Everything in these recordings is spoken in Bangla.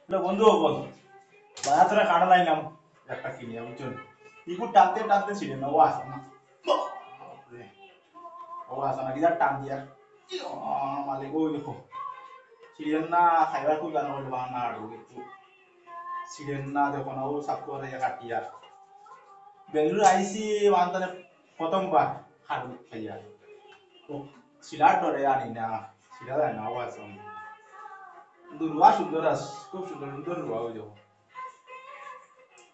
বন্ধু বল বাজার ধরে কাটা লাইলাম একটা কিনে বুঝছেন ইকু টানতে টানতে ছিঁড়ে না ও আসে না বাপরে, ও আসে না কিনা টান দিয়া মালিক ওই দেখো ছিঁড়েন না খাইবার খুব জানো বলে বাহানা আর কিন্তু ছিঁড়েন না দেখো না ও সাপ করে কাটিয়া বেঙ্গলুরু আইসি মানতানে প্রথমবার হাড়ু খাইয়া ও শিলার ডরে আনি না শিলা যায় না ও আসে কিন্তু রুয়া সুন্দর আস খুব সুন্দর সুন্দর রুয়া ওই দেখো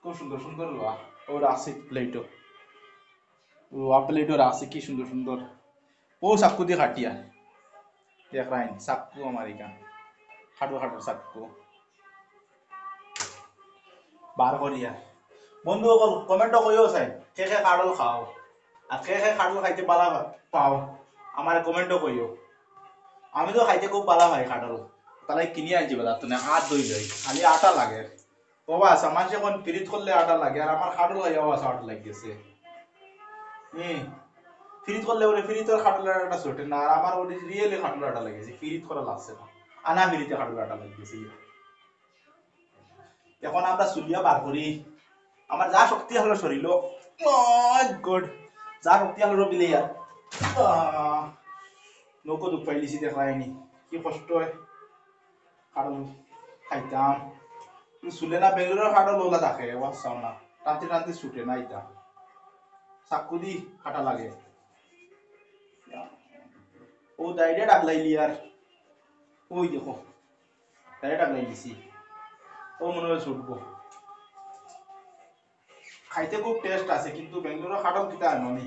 খুব সুন্দর সুন্দর রুয়া ও রাখছি প্লেটও রুয়া প্লেটও রাখছি কি সুন্দর সুন্দর ও চাকু দিয়ে কাটিয়া দেখ রাইন চাকু আমার এখান খাটো খাটো চাকু বার করিয়া বন্ধু অকল কমেন্ট কইও চাই কে কে কাটল খাও আর কে কে কাটল খাইতে পালা পাও আমার কমেন্টও কইও আমি তো খাইতে খুব পালা ভাই কাটল তাহলে কিনে আনছি বাজার তো না আর দই লই খালি আটা লাগে ও বাস আমার যখন পিরিত করলে আটা লাগে আর আমার কাটল খাইয়াও আছে আটা লাগিয়েছে ফ্রিজ করলে ওরে ফ্রিজের খাটুলার একটা ছোটে না আর আমার ওরে রিয়েলি খাটুলাটা লেগেছে ফ্রিজ করা লাগছে না আনা ফ্রিজে খাটুলাটা লাগিয়েছে এখন আমরা চুলিয়া বার করি আমার যা শক্তি হলো শরীর গুড যা শক্তি হলো বিলে আর নৌকো দুঃখ পাইলিছি দেখায়নি কি কষ্ট হয় কারণ খাইতাম চুলে না বেঙ্গলোরের খাটো লোলা থাকে ওয়াসাও না টানতে টানতে ছুটে না এটা চাকু দি কাটা লাগে ও ডাইরেক্ট আগলাইলি আর ওই দেখো ডাইরেক্ট আগলাইলিছি ও মনে হয় ছুটবো খাইতে খুব টেস্ট আছে কিন্তু বেঙ্গলোরের খাটল কিতা আনি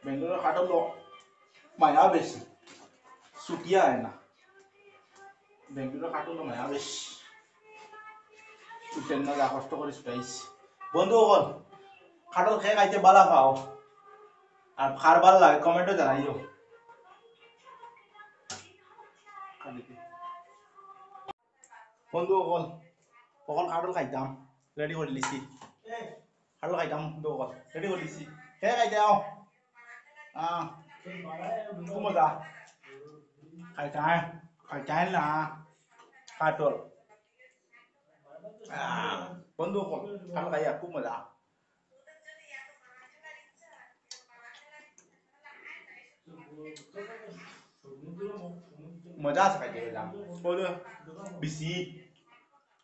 বেঙ্গলোরের খাটল মায়া বেশি ছুটিয়া হয় না বেঙ্গলোরের খাটল মায়া বেশি ছুটেন না যা কষ্ট করে ছুটাইছি বন্ধু বল খাটল খেয়ে খাইতে বালা খাও আর খার ভাল লাগে কমেন্টও জানাইও বন্ধু বল কখন খাটল খাইতাম রেডি করে লিছি খাটল খাইতাম বন্ধু বল রেডি করে লিছি খেয়ে খাইতে আও খুব মজা খাইতাম না খাটল বন্ধু বল খাটল খাইয়া খুব মজা মজা আছে খাইতে গেলাম বিসি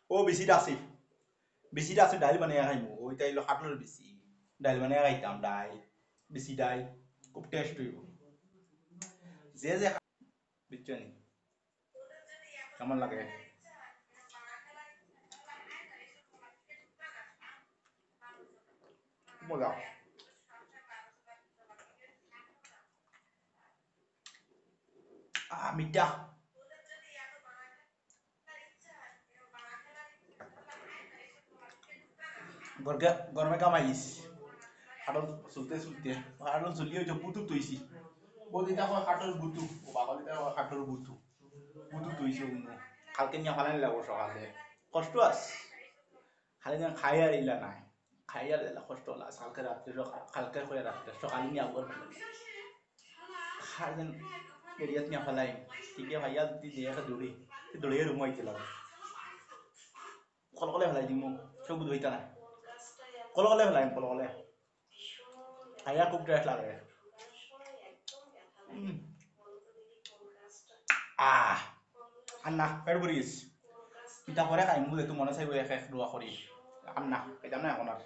ও বিসিটা আছে ডাইল বানিয়ে খাইমু ওইটা হইলো খাটলের বিসি ডাইল বানিয়ে খাইতাম ডাইল বিসি ডাইল খুব টেস্ট হইব যে যে বুঝছনি কেমন লাগে মজা মিঠা গরমে কামাইলিস হাটল চলতে চলতে হাটল চলি হইতো বুতু তুইছি বদিটা হয় হাটল বুতু ও বাবালিটা হয় হাটল বুতু বুতু তুইছি উনো কালকে নিয়ে ফালানি লাগবো সকালে কষ্ট আস খালি যেন খাই আর ইলা নাই খাই আর এলা কষ্ট হল কালকে রাত্রে কালকে হয়ে রাত্রে সকালে নিয়ে আবার খাই যেন এরিয়াত নিয়ে ফালাই ঠিকই ভাইয়া দিয়ে একটা দৌড়ে রুম হইছিলাম কলকলে ফেলাই দিম সব বুধ হইতা না কলকলে ফেলাই কলকলে খাইয়া খুব টেস্ট লাগে আন্না পেট ভরিস ইটা করে খাইমু যেহেতু মনে চাইব এক এক দোয়া করি আন্না খাইতাম না এখন আর